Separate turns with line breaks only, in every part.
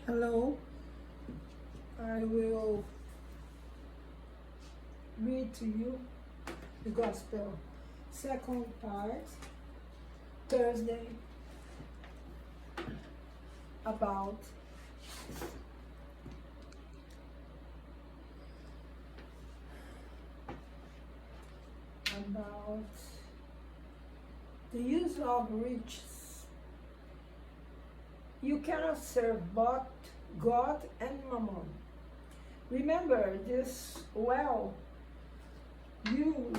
Hello, I will read to you the Gospel, second part, Thursday, about the use of riches. You cannot serve both God and Mammon. Remember this well. You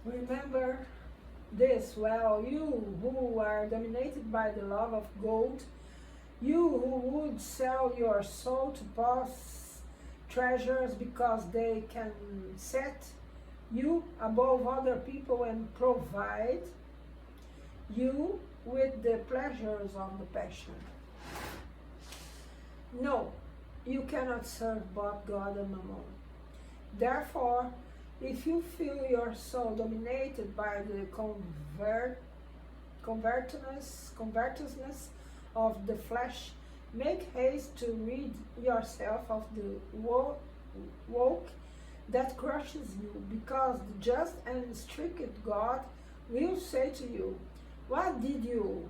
remember this well. You who are dominated by the love of gold. You who would sell your soul to possess treasures because they can set you above other people and provide you with the pleasures of the passion. No, you cannot serve both God and Mammon. Therefore, if you feel your soul dominated by the covetousness of the flesh, make haste to rid yourself of the yoke that crushes you, because the just and strict God will say to you, What did you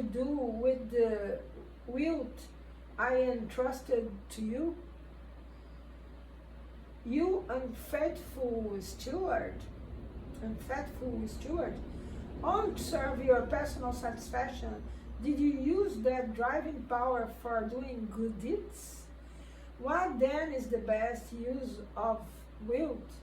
do with the wealth I entrusted to you? You unfaithful steward. On to serve your personal satisfaction, did you use that driving power for doing good deeds? What then is the best use of wealth?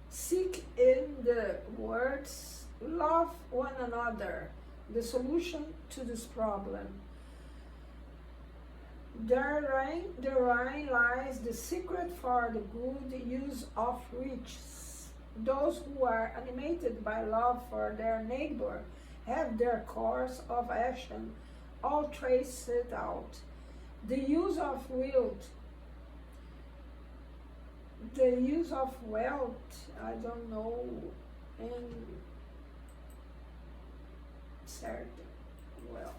Seek in the words, love one another, the solution to this problem. Therein lies the secret for the good use of riches. Those who are animated by love for their neighbor have their course of action all traced out. The use of wealth, I don't know, in certain wealth.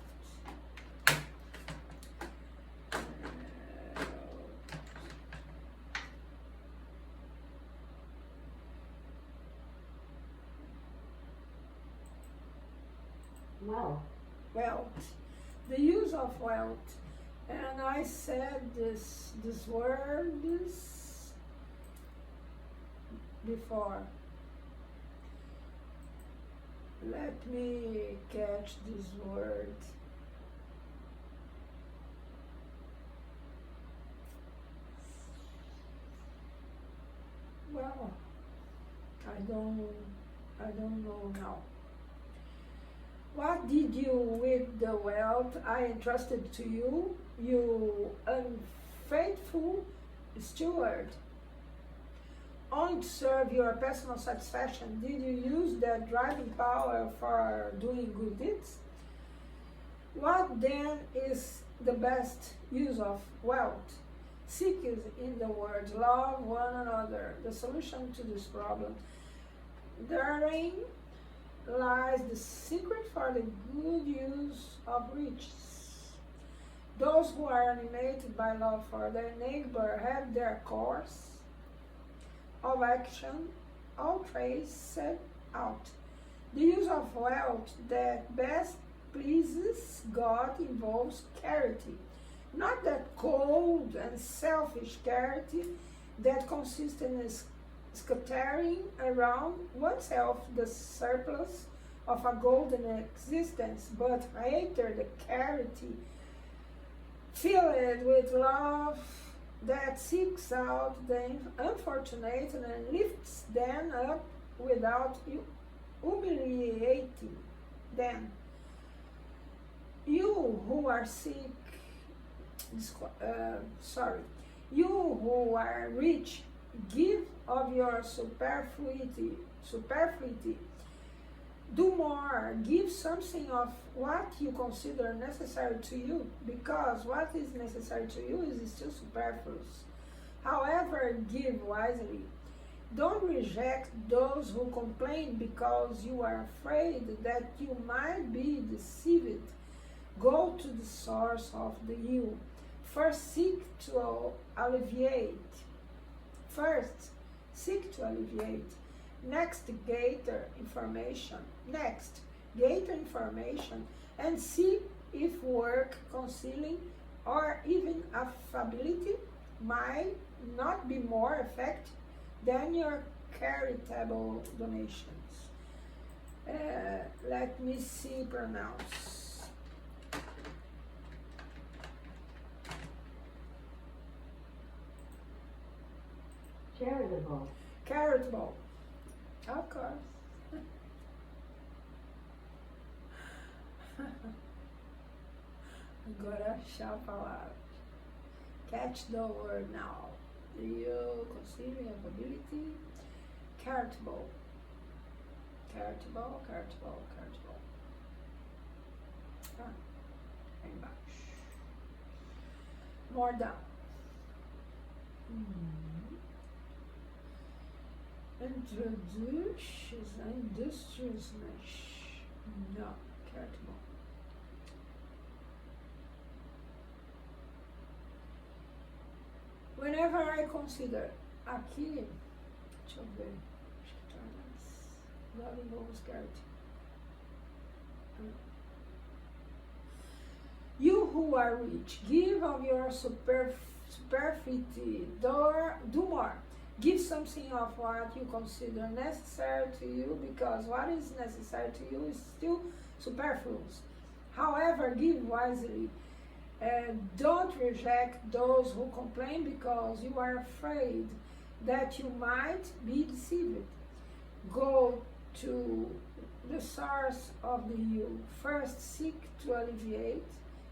Wealth, the use of wealth, and I said this word before. Let me catch this word. Well, I don't know now. What did you with the wealth I entrusted to you, you unfaithful steward? On to serve your personal satisfaction, did you use that driving power for doing good deeds? What then is the best use of wealth? Seek in the words, love one another, the solution to this problem. Therein lies the secret for the good use of riches. Those who are animated by love for their neighbor have their course of action all traced out. The use of wealth that best pleases God involves charity, not that cold and selfish charity that consists in scattering around oneself the surplus of a golden existence, but rather the charity filled with love that seeks out the unfortunate and lifts them up without humiliating them. You who are you who are rich, give of your superfluity Do more, give something of what you consider necessary to you, because what is necessary to you is still superfluous. However, give wisely. Don't reject those who complain because you are afraid that you might be deceived. Go to the source of the ill. First, seek to alleviate. First, seek to alleviate. Next, gather information. Next, gather information and see if work, counseling, or even affability might not be more effective than your charitable donations. Let me see, pronounce.
Charitable.
Charitable. Of course. Agora achar a palavra. Catch the word now. You conceiving ability. Charitable. Charitable. Ah, embaixo. More down. Introduce industriousness. No, charitable. Whenever I consider aqui, deixa eu ver, acho que tá mais. Love involves charity. You who are rich, give of your superfluity, do more. Give something of what you consider necessary to you, because what is necessary to you is still superfluous. However, give wisely. Don't reject those who complain because you are afraid that you might be deceived. Go to the source of the ill. First, seek to alleviate.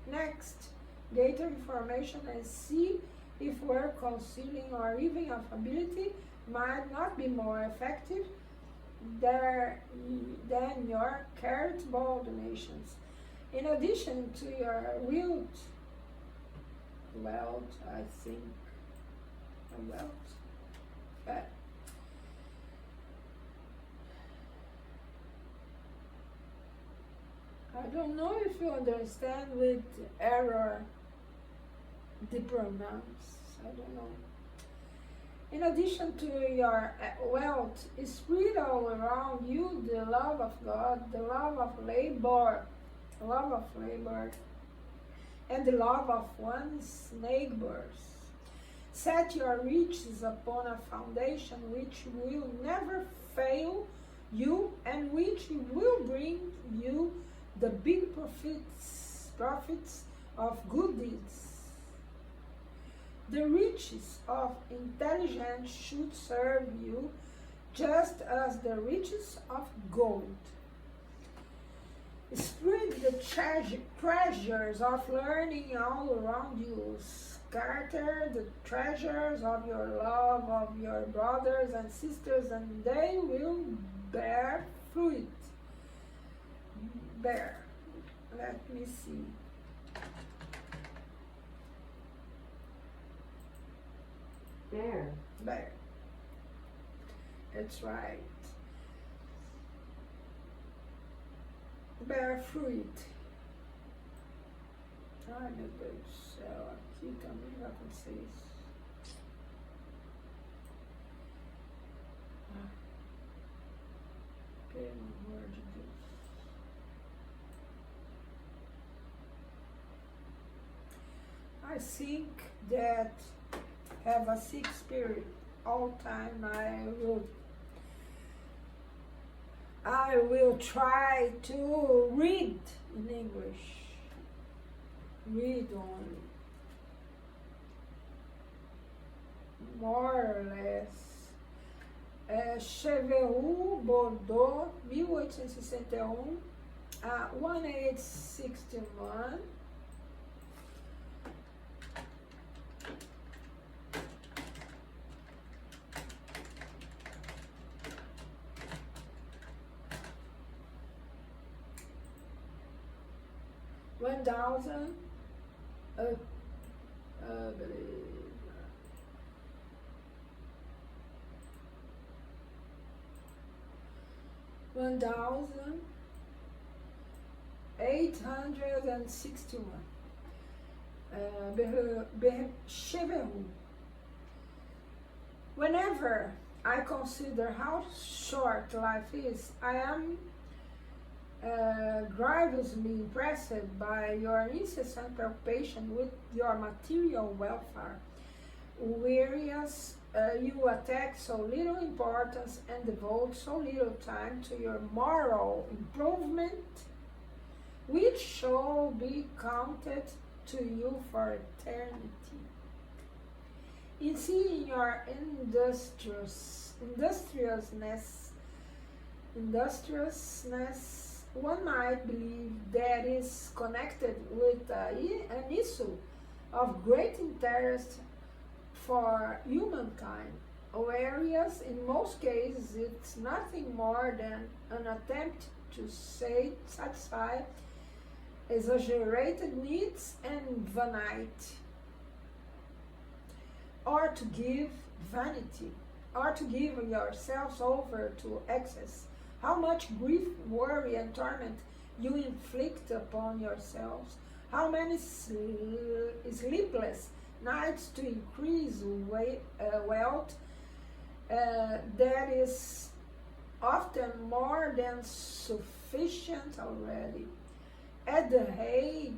Next, gather information and see if work, counseling, or even affability might not be more effective than your charitable donations. In addition to your wealth, I think, I don't know if you understand with error the pronouns. I don't know. In addition to your wealth, spread all around you the love of God, the love of labor, and the love of one's neighbors. Set your riches upon a foundation which will never fail you and which will bring you the big profits of good deeds. The riches of intelligence should serve you just as the riches of gold. Spread the treasures of learning all around you. Scatter the treasures of your love of your brothers and sisters, and they will bear fruit. Let me see. Bear. That's right. Bear fruit. Ai, meu Deus do céu, aqui também vai acontecer isso. Pelo amor de Deus. I think that have a sick spirit all time. I will try to read in English. Read only. More or less. Chevreul, Bordeaux, 1861, 1861. 1,000. $1,861. Evangelho. Whenever I consider how short life is, I am grievously impressed by your incessant preoccupation with your material welfare, whereas you attach so little importance and devote so little time to your moral improvement, which shall be counted to you for eternity. In seeing your industriousness, one might believe that is connected with an issue of great interest for humankind, whereas in most cases it's nothing more than an attempt to satisfy exaggerated needs and vanity, or to give vanity, or to give yourselves over to excess. How much grief, worry, and torment you inflict upon yourselves, how many sleepless nights to increase wealth that is often more than sufficient already. At the height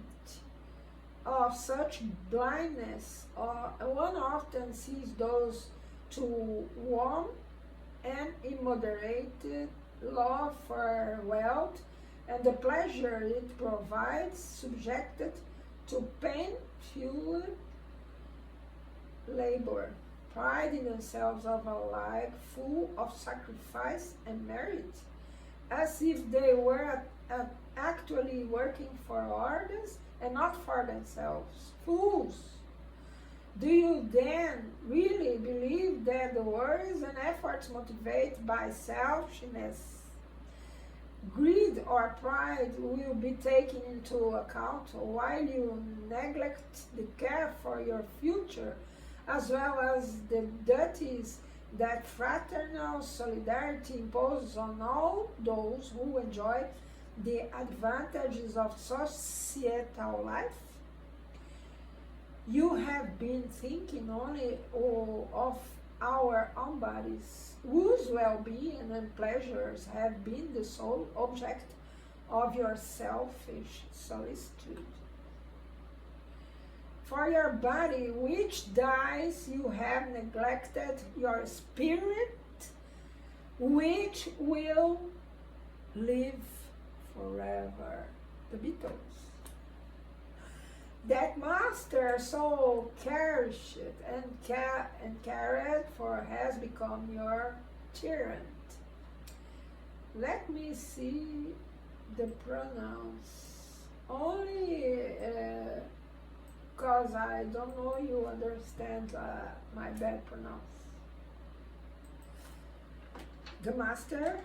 of such blindness, one often sees those to warm and immoderate love for wealth and the pleasure it provides subjected to pain-fueled labor, priding themselves of a life full of sacrifice and merit, as if they were actually working for others and not for themselves. Fools! Do you then really believe that the worries and efforts motivated by selfishness, greed, or pride will be taken into account while you neglect the care for your future, as well as the duties that fraternal solidarity imposes on all those who enjoy the advantages of societal life? You have been thinking only of our own bodies, whose well-being and pleasures have been the sole object of your selfish solicitude. For your body, which dies, you have neglected your spirit, which will live forever. The Beatles. That master so cherished and cared for has become your tyrant. Let me see the pronouns. Only because I don't know you understand my bad pronouns. The master,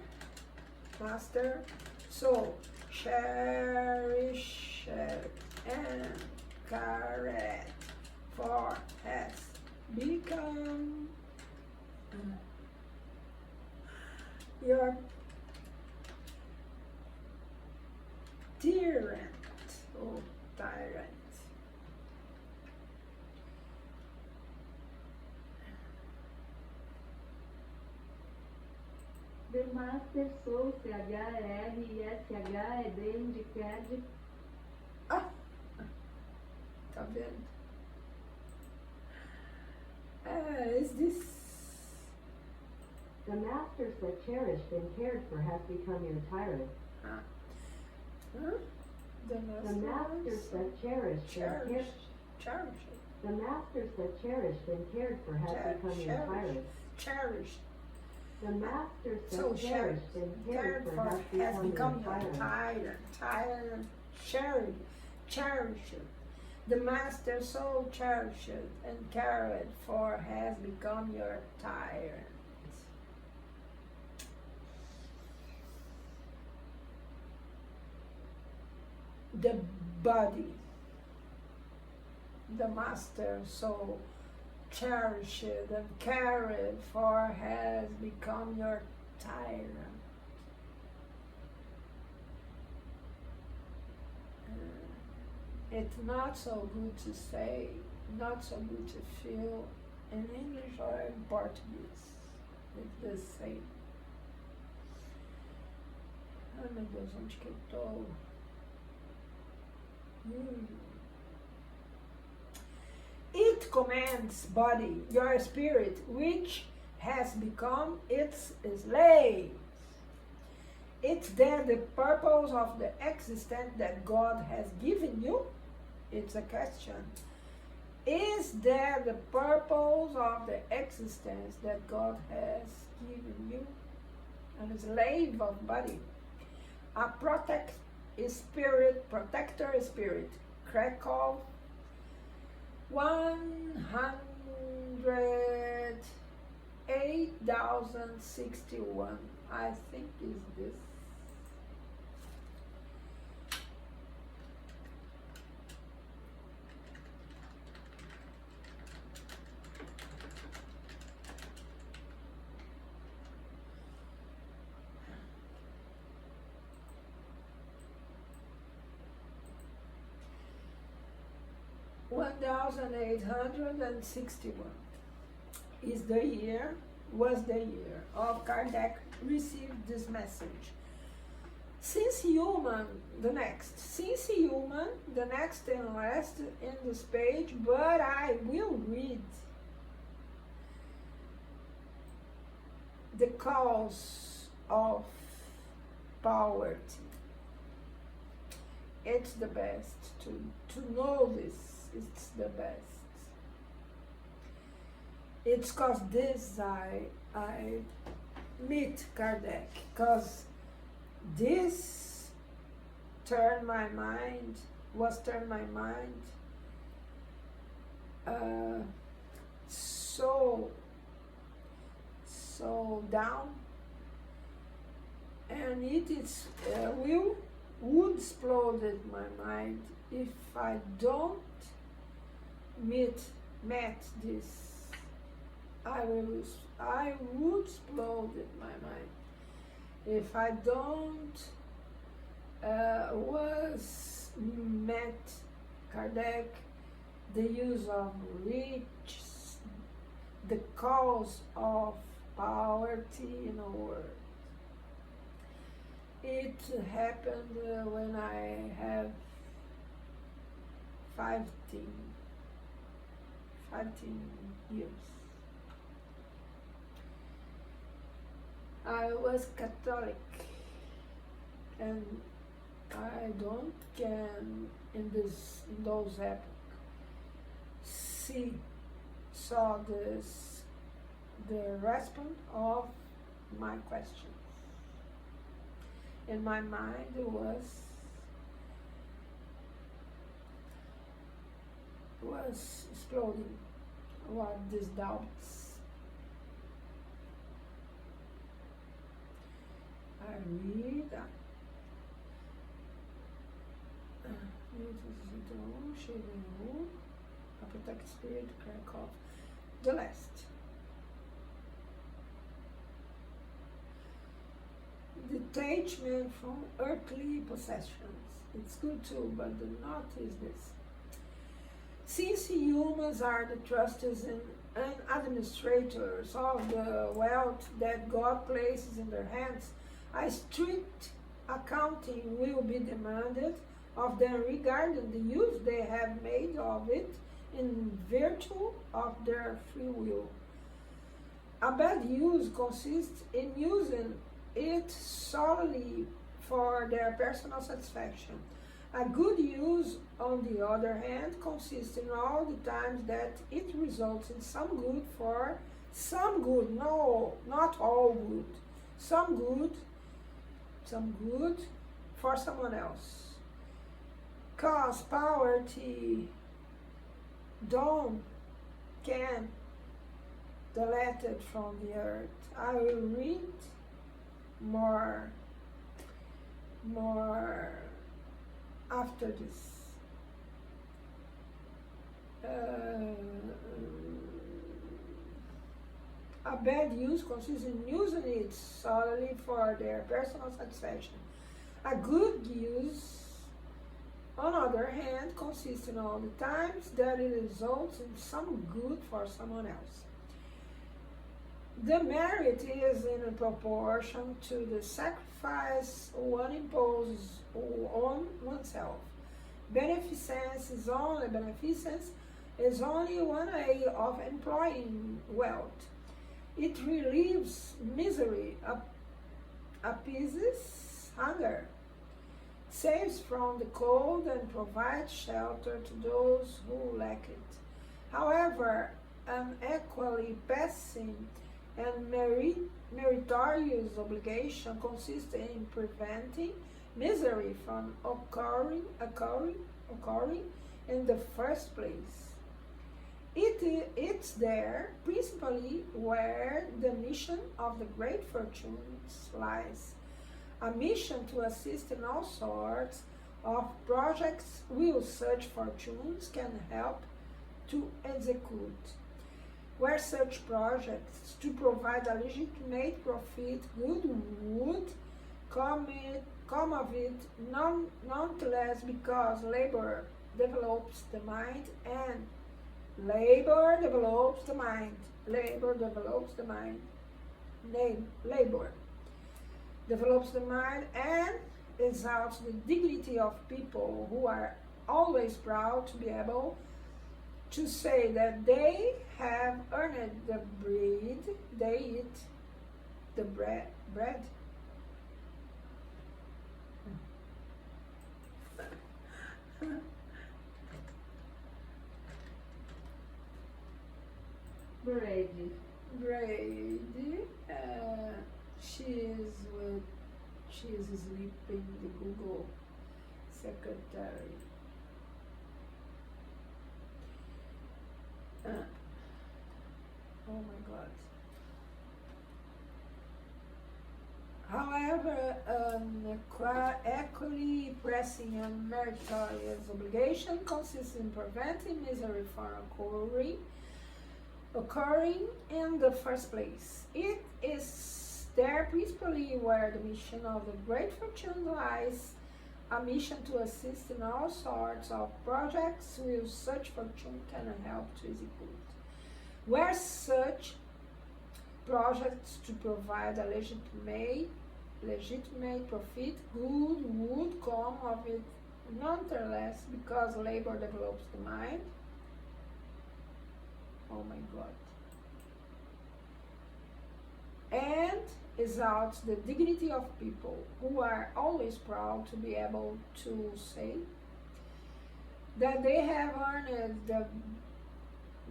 so cherished and cared for has become your tyrant, oh tyrant.
The master sou C-H-R-I-S-H é bem de qued.
Ah, tá vendo? Is this?
The masters that cherished and cared for have become your tyrant.
Huh?
The masters that cherished and cared. The masters that cherished and cared for have become your tyrant.
Cherished.
The masters that
So
cherished and cared for
has become
your
your
tyrant.
tyrant, cherished. The master so cherished and cared for has become your tyrant. the body, the master, so cherished and cared for, has become your tyrant. It's not so good to say, not so good to feel in English or in Portuguese. It's the same. Ai meu Deus, onde que eu tô? It commands body, your spirit, which has become its slave. It's then the purpose of the existence that God has given you? It's a question. Is there the purpose of the existence that God has given you? A slave of body. A protector spirit. Krakow, 108,061. I think is this. is the year, was the year of Kardec received this message. Since human, the next and last in this page, but I will read the cause of poverty. It's the best to know this. It's the best. It's cause this I meet Kardec, cause this turned my mind so down, and it is would exploded my mind if I don't met this. I would explode my mind if I don't was met Kardec, the use of rich, the cause of poverty in a world. It happened when I have 15 years. I was Catholic, and I don't can in those epochs saw the response of my questions. In my mind was exploding. What these doubts. I read a protect spirit, Krakow. The last. Detachment from earthly possessions. It's good too, but the not is this. Since humans are the trustees and administrators of the wealth that God places in their hands, a strict accounting will be demanded of them regarding the use they have made of it in virtue of their free will. A bad use consists in using it solely for their personal satisfaction. A good use, on the other hand, consists in all the times that it results in some good, no, not all good, some good for someone else. Cause poverty can delete it from the earth. I will read more after this. A bad use consists in using it solely for their personal satisfaction. A good use, on the other hand, consists in all the times that it results in some good for someone else. The merit is in proportion to the sacrifice one imposes on oneself. Beneficence is only one way of employing wealth. It relieves misery, appeases hunger, saves from the cold, and provides shelter to those who lack it. However, an equally passing and meritorious obligation consists in preventing misery from occurring in the first place. It's there principally where the mission of the great fortunes lies. A mission to assist in all sorts of projects which such fortunes can help to execute. Where such projects to provide a legitimate profit good would come of it, nonetheless, because labor develops the mind and labor develops the mind and exalts the dignity of people who are always proud to be able to say that they have earned the bread they eat, the bread.
Brady.
She is sleeping. The Google secretary. Oh my God. However, an equally pressing and meritorious obligation consists in preventing misery from occurring in the first place. It is there principally where the mission of the great fortune lies, a mission to assist in all sorts of projects which such fortune can help to execute. Where such projects to provide a legitimate profit good would come of it, nonetheless, because labor develops the mind. Oh my God. And exalts the dignity of people who are always proud to be able to say that they have earned the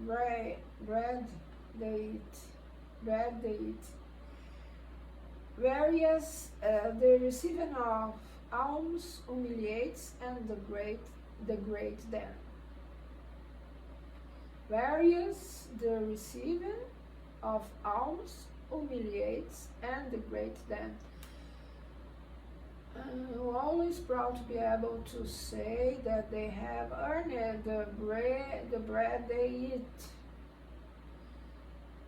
bread they eat. Whereas the receiving of alms humiliates and the great then. Whereas the receiving of alms humiliates and the great then. Always proud to be able to say that they have earned the bread they eat.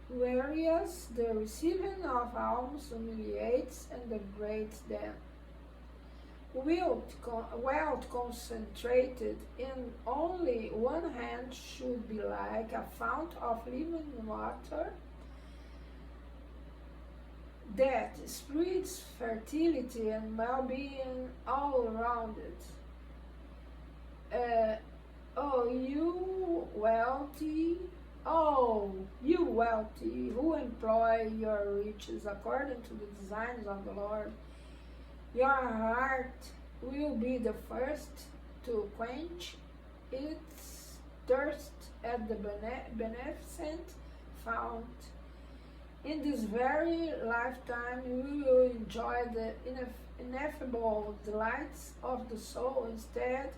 Whereas the receiving of alms humiliates and the great then. Wealth concentrated in only one hand should be like a fount of living water that spreads fertility and well-being all around it. You wealthy, who employ your riches according to the designs of the Lord, your heart will be the first to quench its thirst at the beneficent fount. In this very lifetime, you will enjoy the ineffable delights of the soul instead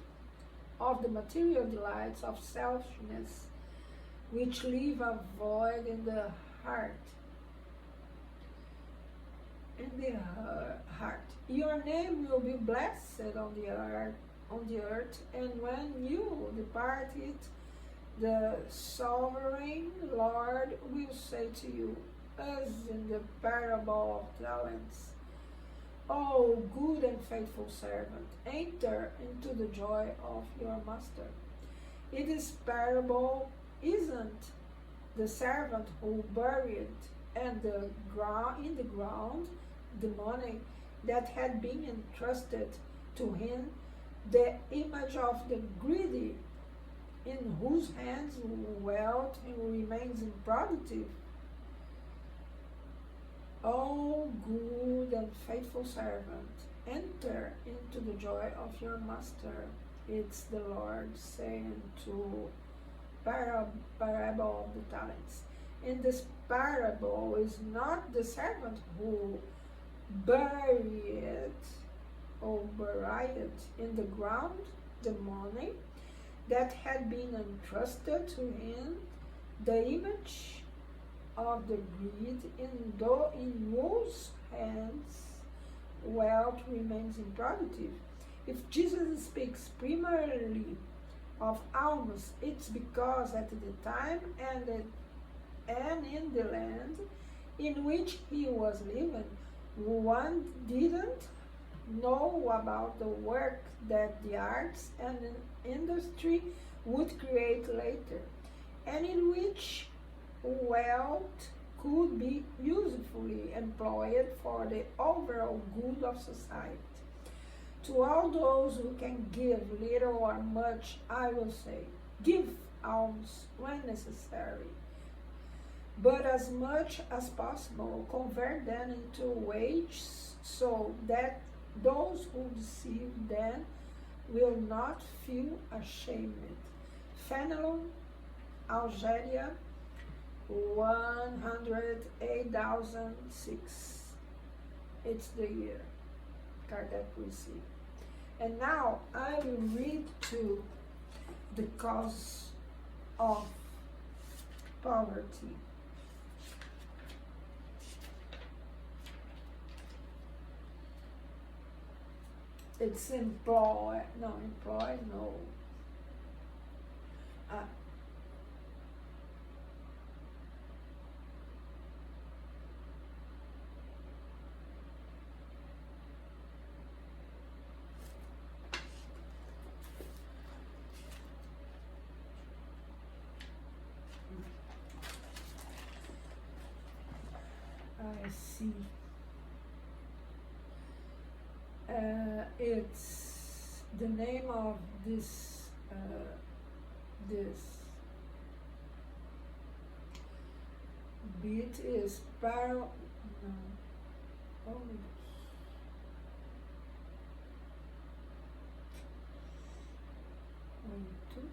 of the material delights of selfishness, which leave a void in the heart. Your name will be blessed on the earth on the earth, and when you departed, the sovereign Lord will say to you, as in the parable of talents, O good and faithful servant, enter into the joy of your master. In this parable, isn't the servant who buried in the ground the money that had been entrusted to him, the image of the greedy, in whose hands wealth remains unproductive? O good and faithful servant, enter into the joy of your master. It's the Lord saying to parable of the talents. In this parable is not the servant who buried in the ground the money that had been entrusted to him, the image of the greed in whose hands wealth remains unproductive. If Jesus speaks primarily of alms, it's because at the time and in the land in which he was living, one didn't know about the work that the arts and industry would create later, and in which wealth could be usefully employed for the overall good of society. To all those who can give little or much, I will say, give alms when necessary, but as much as possible convert them into wages, so that those who deceive them will not feel ashamed. Fenelon, Algeria, 108,006. It's the year Kardec received. And now I will read to the cause of poverty. It's employ, no. I see. It's the name of this bit is no. Oh, two.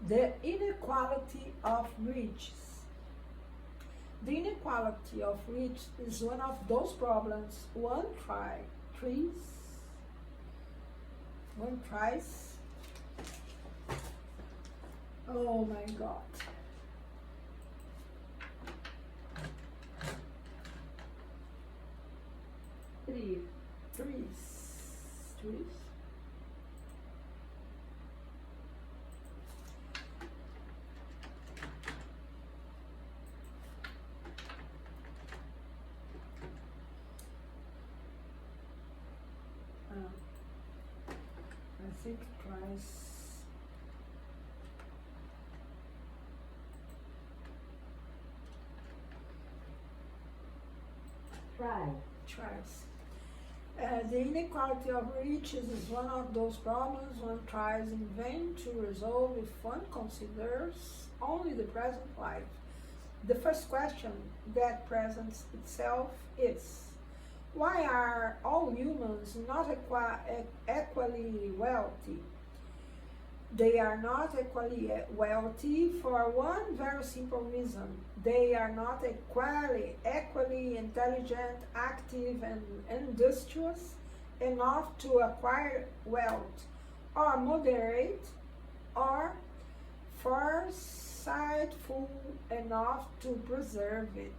The inequality of riches. The inequality of riches is one of those problems one tries. Oh my God. Trees. I think tries. The inequality of riches is one of those problems one tries in vain to resolve if one considers only the present life. The first question that presents itself is, why are all humans not equally wealthy? They are not equally wealthy for one very simple reason. They are not equally intelligent, active, and industrious enough to acquire wealth. or moderate, or foresightful enough to preserve it.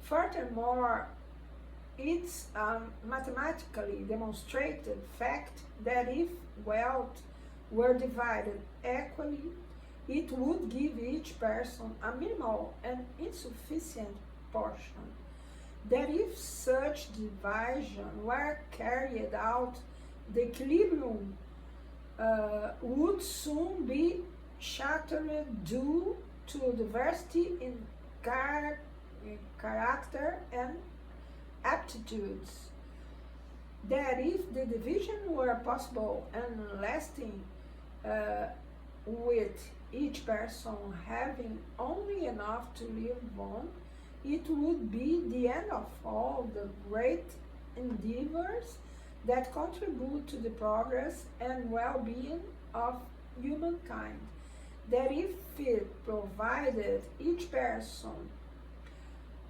Furthermore, it's a mathematically demonstrated fact that if wealth were divided equally, it would give each person a minimal and insufficient portion. That if such division were carried out, the equilibrium would soon be shattered due to diversity in character and aptitudes. That if the division were possible and lasting, with each person having only enough to live on, it would be the end of all the great endeavors that contribute to the progress and well-being of humankind. That if it provided each person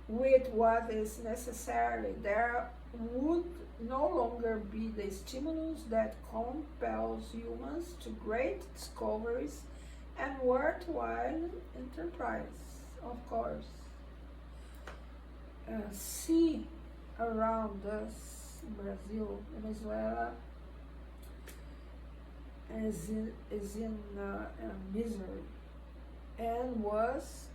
with what is necessary, there would no longer be the stimulus that compels humans to great discoveries and worthwhile enterprise. Of course, see around us, Brazil, Venezuela is in misery, and was,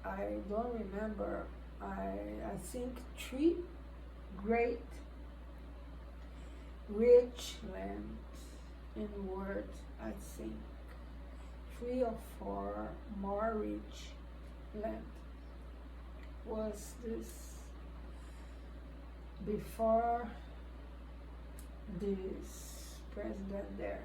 I don't remember, I think 3 great rich lands in the world, I think 3 or 4 more rich land was this before this president there.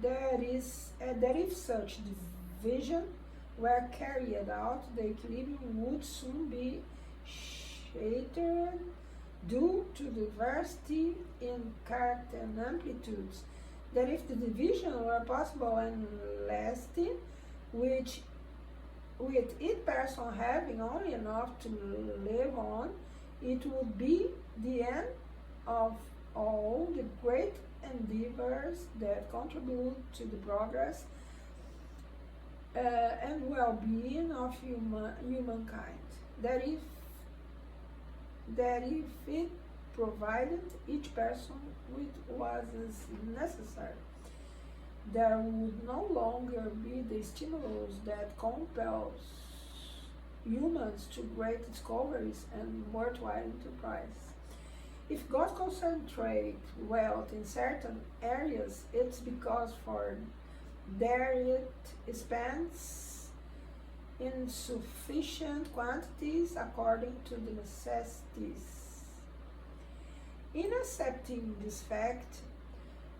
That if such division were carried out, the equilibrium would soon be shattered due to diversity in character and amplitudes. That if the division were possible and lasting, which with each person having only enough to live on, it would be the end of all the great endeavors that contribute to the progress and well-being of humankind. That if it provided each person with what is necessary, there would no longer be the stimulus that compels humans to great discoveries and worthwhile enterprise. If God concentrates wealth in certain areas, it's because for there it spends in sufficient quantities according to the necessities. In accepting this fact,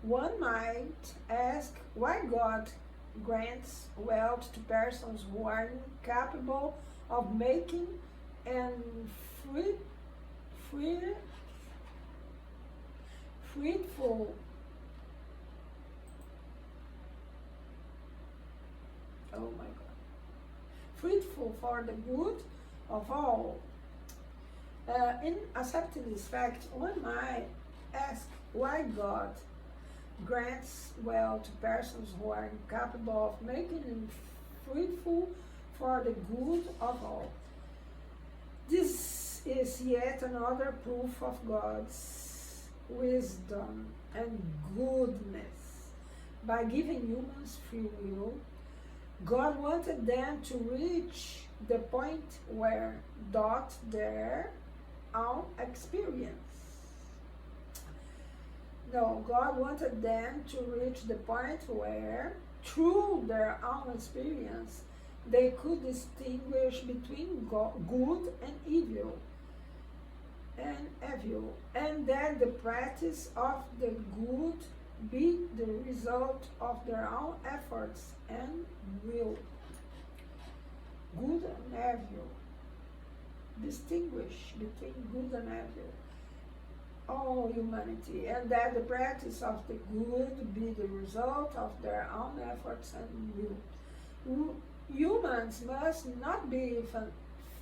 one might ask why God grants wealth to persons who are incapable of making and fruitful fruitful for the good of all. In accepting this fact, one might ask why God grants wealth to persons who are incapable of making it fruitful for the good of all. This is yet another proof of God's wisdom and goodness. By giving humans free will, God wanted them to reach the point where dot their own experience. No, God wanted them to reach the point where, through their own experience, they could distinguish between good and evil, and that the practice of the good be the result of their own efforts and will. Good and evil. Distinguish between good and evil. All humanity, and that the practice of the good be the result of their own efforts and will. Humans must not be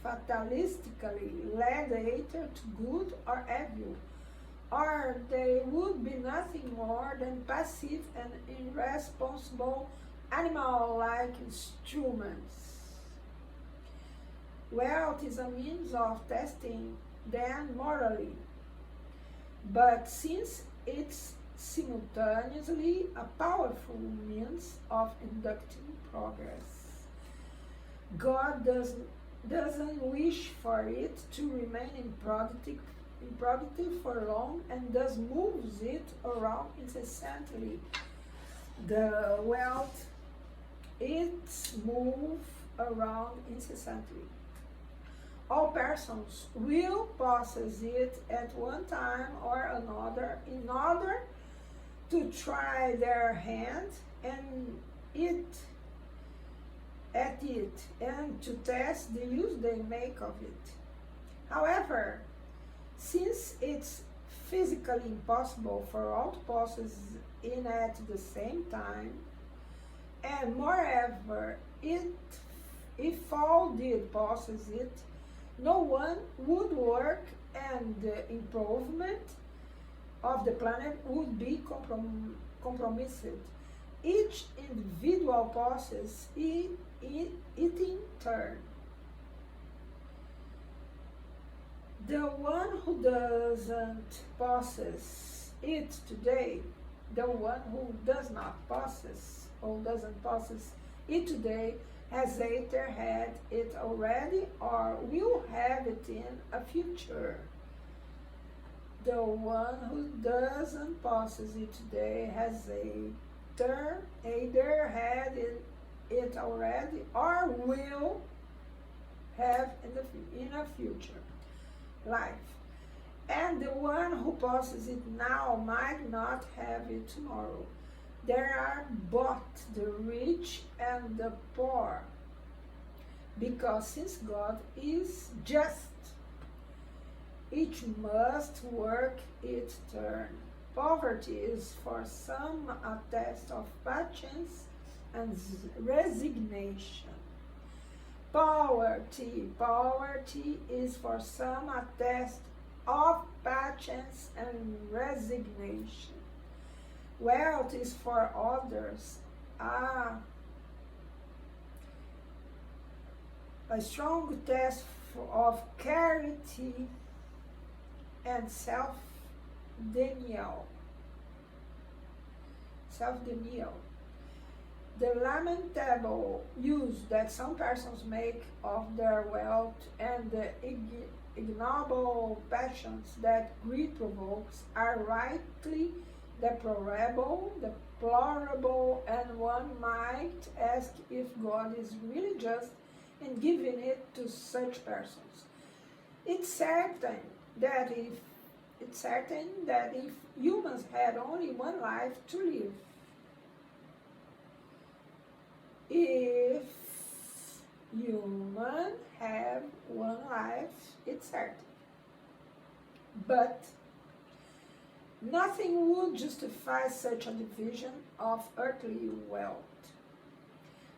fatalistically led either to good or evil, or they would be nothing more than passive and irresponsible animal-like instruments. Wealth is a means of testing them morally, but since it's simultaneously a powerful means of inducting progress, God doesn't wish for it to remain improductive for long, and thus moves it around incessantly. The wealth, it moves around incessantly. All persons will possess it at one time or another in order to try their hand and at it and to test the use they make of it. However, since it's physically impossible for all to possess it at the same time, and moreover, if all did possess it, no one would work, and the improvement of the planet would be compromised. Each individual possesses it in turn. The one who doesn't possess it today, the one who does not possess or doesn't possess it today, has either had it already or will have it in a future. The one who doesn't possess it today has either had it already or will have in a future life. And the one who possesses it now might not have it tomorrow. There are both the rich and the poor, because since God is just, each must work its turn. Poverty is for some a test of patience and resignation. Poverty is for some a test of patience and resignation. Wealth is for others a strong test of charity and self-denial. The lamentable use that some persons make of their wealth and the ignoble passions that greed provokes are rightly deplorable, and one might ask if God is really just in giving it to such persons. It's certain that if humans had only one life to live, if humans have one life, it's certain. But nothing would justify such a division of earthly wealth.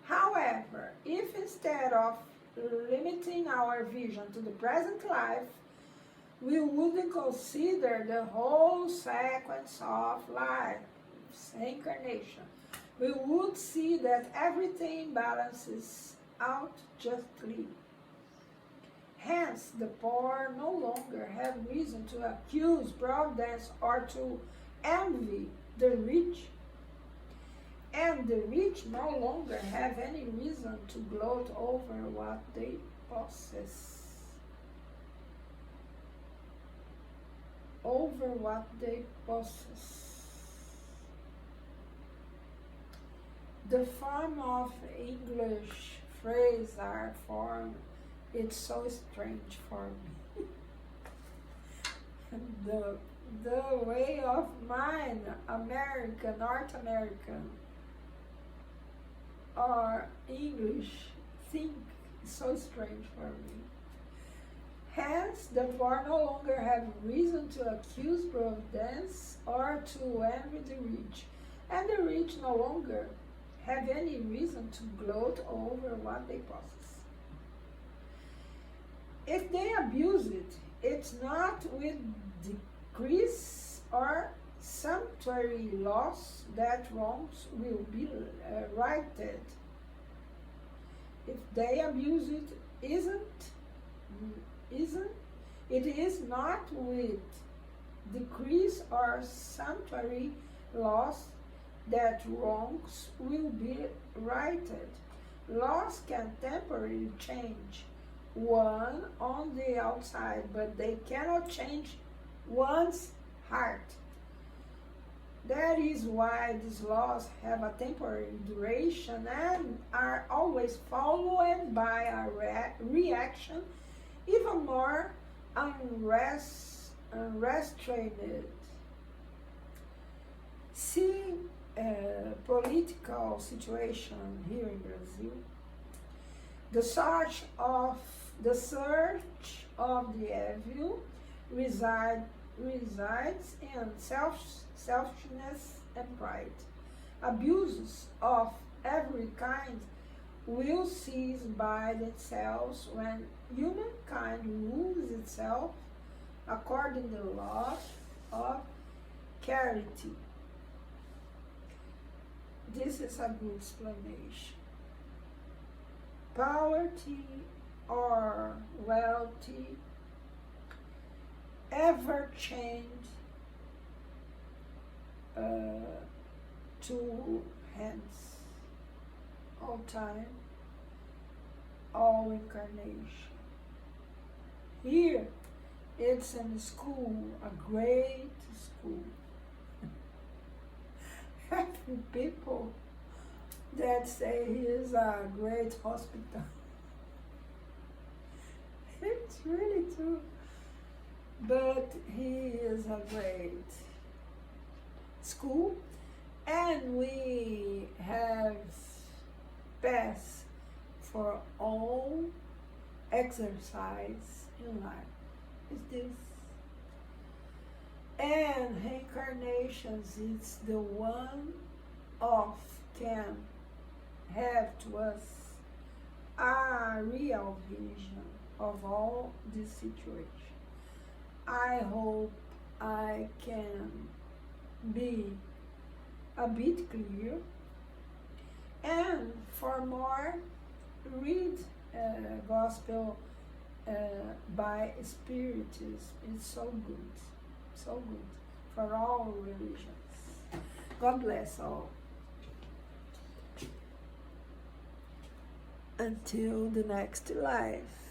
However, if instead of limiting our vision to the present life, we would consider the whole sequence of life's incarnation, we would see that everything balances out justly. Hence, the poor no longer have reason to accuse providence or to envy the rich, and the rich no longer have any reason to gloat over what they possess. The form of English phrase are formed. It's so strange for me. the way of mine, North American, or English, think is so strange for me. Hence, the poor no longer have reason to accuse providence or to envy the rich, and the rich no longer have any reason to gloat over what they possess. If they abuse it, it's not with decrease or sumptuary loss that wrongs will be righted. If they abuse it, it is not with decrease or sumptuary loss that wrongs will be righted. Laws can temporarily change one on the outside, but they cannot change one's heart. That is why these laws have a temporary duration and are always followed by a reaction even more unrestrained. See political situation here in Brazil. The search of the evil resides in selfishness and pride. Abuses of every kind will cease by themselves when humankind rules itself according to the law of charity. This is a good explanation. Poverty or wealthy ever change two hands, all time, all incarnation. Here, it's in school, a great school. Having people that say he is a great hospital. It's really true. But he is a great school, and we have passed for all exercise in life. Is this? And reincarnations is the one of can have to us a real vision of all this situation. I hope I can be a bit clear, and for more, read Gospel by Spiritism. It's so good for all religions. God bless all. Until the next life.